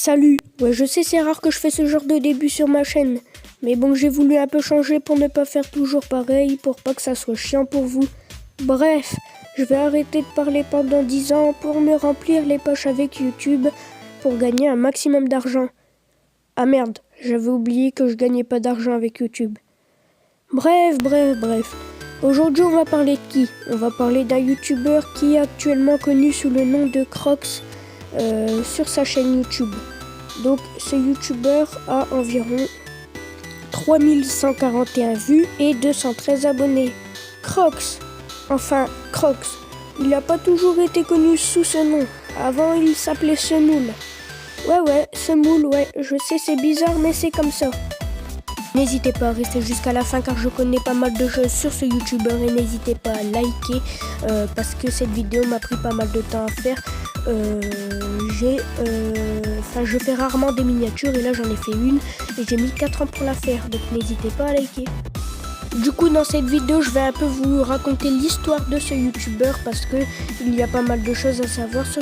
Salut, ouais je sais c'est rare que je fais ce genre de début sur ma chaîne, mais bon j'ai voulu un peu changer pour ne pas faire toujours pareil, pour pas que ça soit chiant pour vous. Bref, je vais arrêter de parler pendant 10 ans pour me remplir les poches avec YouTube, pour gagner un maximum d'argent. Ah merde, j'avais oublié que je gagnais pas d'argent avec YouTube. Bref. Aujourd'hui on va parler de qui? On va parler d'un YouTuber qui est actuellement connu sous le nom de Crocs sur sa chaîne YouTube. Donc ce YouTuber a environ 3141 vues et 213 abonnés. Crocs, il n'a pas toujours été connu sous ce nom. Avant il s'appelait Semoule. Ouais, Semoule, ouais, je sais c'est bizarre mais c'est comme ça. N'hésitez pas à rester jusqu'à la fin car je connais pas mal de choses sur ce YouTuber et n'hésitez pas à liker parce que cette vidéo m'a pris pas mal de temps à faire. Je fais rarement des miniatures et là j'en ai fait une et j'ai mis 4 ans pour la faire, donc n'hésitez pas à liker. Du coup dans cette vidéo je vais un peu vous raconter l'histoire de ce YouTuber parce que il y a pas mal de choses à savoir sur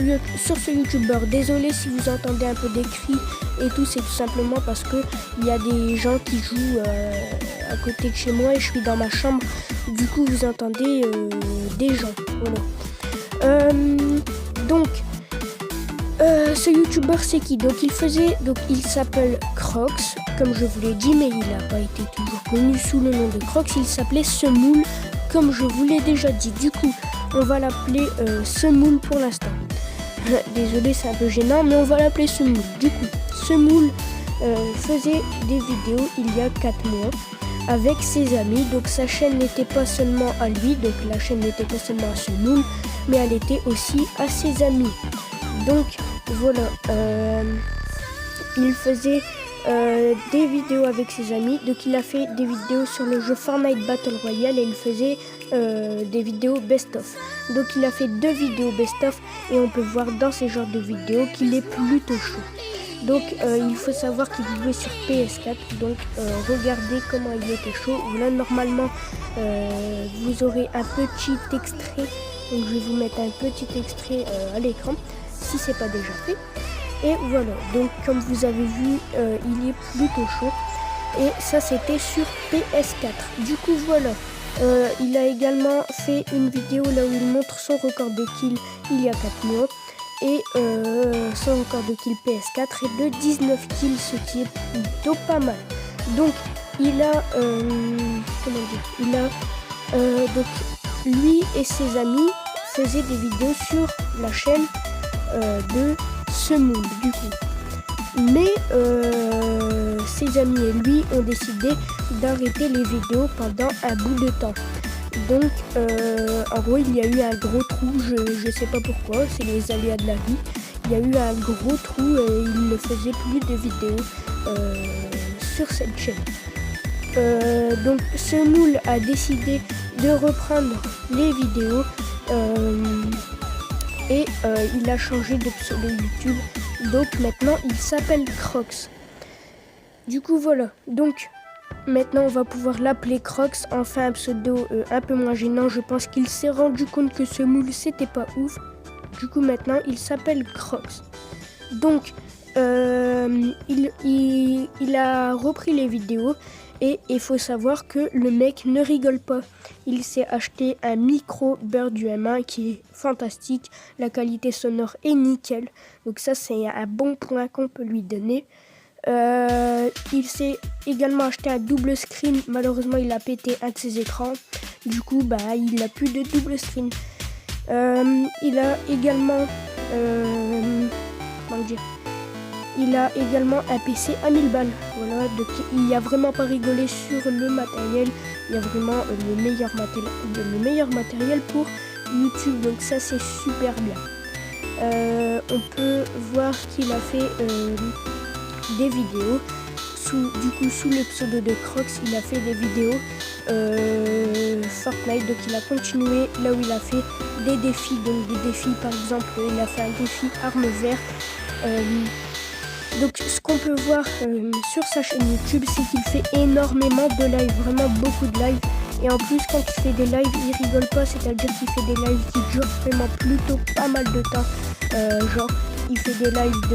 ce YouTuber. Désolé si vous entendez un peu des cris et tout, c'est tout simplement parce que il y a des gens qui jouent à côté de chez moi et je suis dans ma chambre, du coup vous entendez des gens, voilà. Ce YouTuber c'est qui? Il s'appelle Crocs, comme je vous l'ai dit, mais il n'a pas été toujours connu sous le nom de Crocs, il s'appelait Semoule, comme je vous l'ai déjà dit. Du coup, on va l'appeler Semoule pour l'instant. Désolé, c'est un peu gênant, mais on va l'appeler Semoule. Du coup, Semoule faisait des vidéos il y a 4 mois avec ses amis, donc sa chaîne n'était pas seulement à lui, donc la chaîne n'était pas seulement à Semoule, mais elle était aussi à ses amis. Donc voilà, il faisait des vidéos avec ses amis, donc il a fait des vidéos sur le jeu Fortnite Battle Royale et il faisait des vidéos best-of. Donc il a fait 2 vidéos best-of et on peut voir dans ces genres de vidéos qu'il est plutôt chaud. Donc il faut savoir qu'il jouait sur PS4, donc regardez comment il était chaud. Là normalement vous aurez un petit extrait, donc je vais vous mettre un petit extrait à l'écran si c'est pas déjà fait. Et voilà, donc comme vous avez vu il est plutôt chaud et ça c'était sur PS4. Du coup voilà, il a également fait une vidéo là où il montre son record de kills il y a 4 mois et son record de kills PS4 est de 19 kills, ce qui est plutôt pas mal. Donc il a donc lui et ses amis faisaient des vidéos sur la chaîne de Semoule du coup. Mais ses amis et lui ont décidé d'arrêter les vidéos pendant un bout de temps. Donc en gros il y a eu un gros trou, je sais pas pourquoi, c'est les aléas de la vie. Il y a eu un gros trou et il ne faisait plus de vidéos sur cette chaîne. Donc Semoule a décidé de reprendre les vidéos et il a changé de pseudo YouTube, donc maintenant il s'appelle Crocs. Du coup voilà, donc maintenant on va pouvoir l'appeler Crocs, enfin un pseudo un peu moins gênant. Je pense qu'il s'est rendu compte que Semoule c'était pas ouf, du coup maintenant il s'appelle Crocs. Donc il a repris les vidéos et il faut savoir que le mec ne rigole pas. Il s'est acheté un micro Beurre du M1 qui est fantastique, la qualité sonore est nickel, donc ça c'est un bon point qu'on peut lui donner. Il s'est également acheté un double screen, malheureusement il a pété un de ses écrans, du coup il n'a plus de double screen. Il a également il a également un PC à 1000 balles. Voilà, donc il n'y a vraiment pas rigolé sur le matériel. Il y a vraiment le meilleur matériel pour YouTube. Donc ça c'est super bien. On peut voir qu'il a fait des vidéos. Sous le pseudo de Crocs, il a fait des vidéos Fortnite. Donc il a continué là où il a fait des défis. Donc des défis par exemple, il a fait un défi arme verte. Donc ce qu'on peut voir sur sa chaîne YouTube, c'est qu'il fait énormément de lives, vraiment beaucoup de lives. Et en plus quand il fait des lives, il rigole pas, c'est-à-dire qu'il fait des lives qui durent vraiment plutôt pas mal de temps. Genre il fait des lives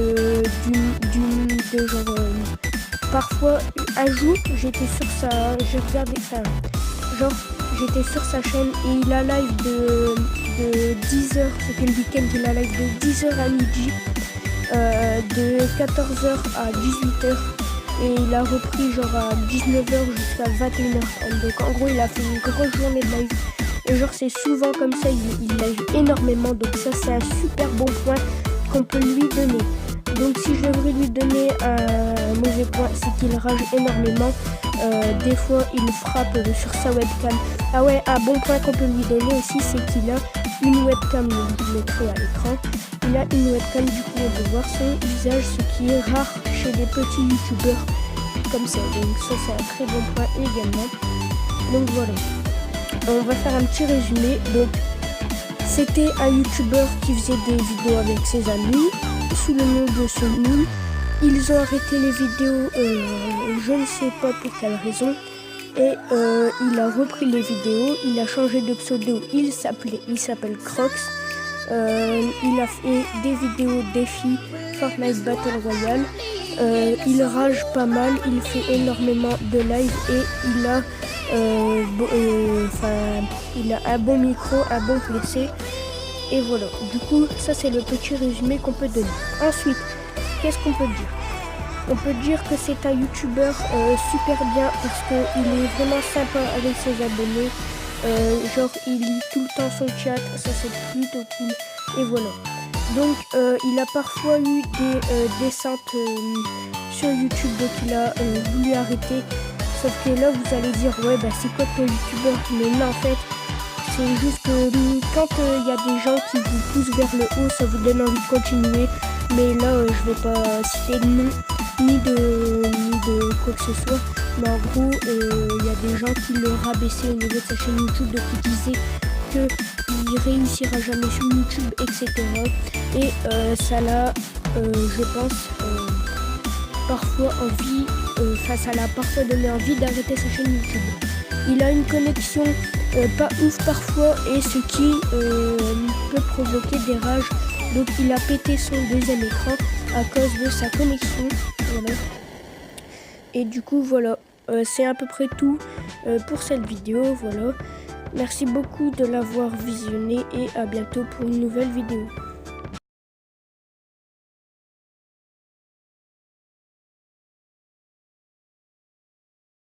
de genre parfois un jour j'étais sur sa j'étais sur sa chaîne et il a live de 10h, c'était le week-end, il a live de 10h à midi, de 14h à 18h et il a repris genre à 19h jusqu'à 21h30. Donc en gros il a fait une grosse journée de live et genre c'est souvent comme ça, il live énormément, donc ça c'est un super bon point qu'on peut lui donner. Donc si je devrais lui donner un mauvais point, c'est qu'il rage énormément. Des fois il frappe sur sa webcam. Ah ouais, un bon point qu'on peut lui donner aussi, c'est qu'il a une webcam, je vous mettrai à l'écran. Il a une webcam, du coup on peut voir son visage, ce qui est rare chez des petits youtubeurs comme ça. Donc ça c'est un très bon point également. Donc voilà, on va faire un petit résumé. Donc c'était un youtubeur qui faisait des vidéos avec ses amis sous le nom de Sonoul. Ils ont arrêté les vidéos, je ne sais pas pour quelle raison, et il a repris les vidéos, il a changé de pseudo, il s'appelle Crocs. Il a fait des vidéos défis Fortnite Battle Royale. Il rage pas mal, il fait énormément de live et il a un bon micro, un bon PC. Et voilà, du coup ça c'est le petit résumé qu'on peut donner. Ensuite, qu'est-ce qu'on peut dire? On peut dire que c'est un youtubeur super bien parce qu'il est vraiment sympa avec ses abonnés. Genre il lit tout le temps son chat, ça c'est plutôt cool. Et voilà. Donc il a parfois eu des descentes sur YouTube, donc il a voulu arrêter. Sauf que là vous allez dire ouais bah c'est quoi ton youtubeur? Mais non en fait c'est juste que quand il y a des gens qui vous poussent vers le haut, ça vous donne envie de continuer. Mais là je vais pas citer de nom ni de quoi que ce soit. Mais en gros il y a des gens qui le rabaissaient au niveau de sa chaîne YouTube, donc ils disaient qu'il réussira jamais sur YouTube, etc. Et ça l'a je pense parfois envie, ça l'a parfois donné envie d'arrêter sa chaîne YouTube. Il a une connexion pas ouf parfois et ce qui peut provoquer des rages. Donc il a pété son deuxième écran à cause de sa connexion. Voilà. Et du coup voilà, c'est à peu près tout pour cette vidéo. Voilà. Merci beaucoup de l'avoir visionné et à bientôt pour une nouvelle vidéo.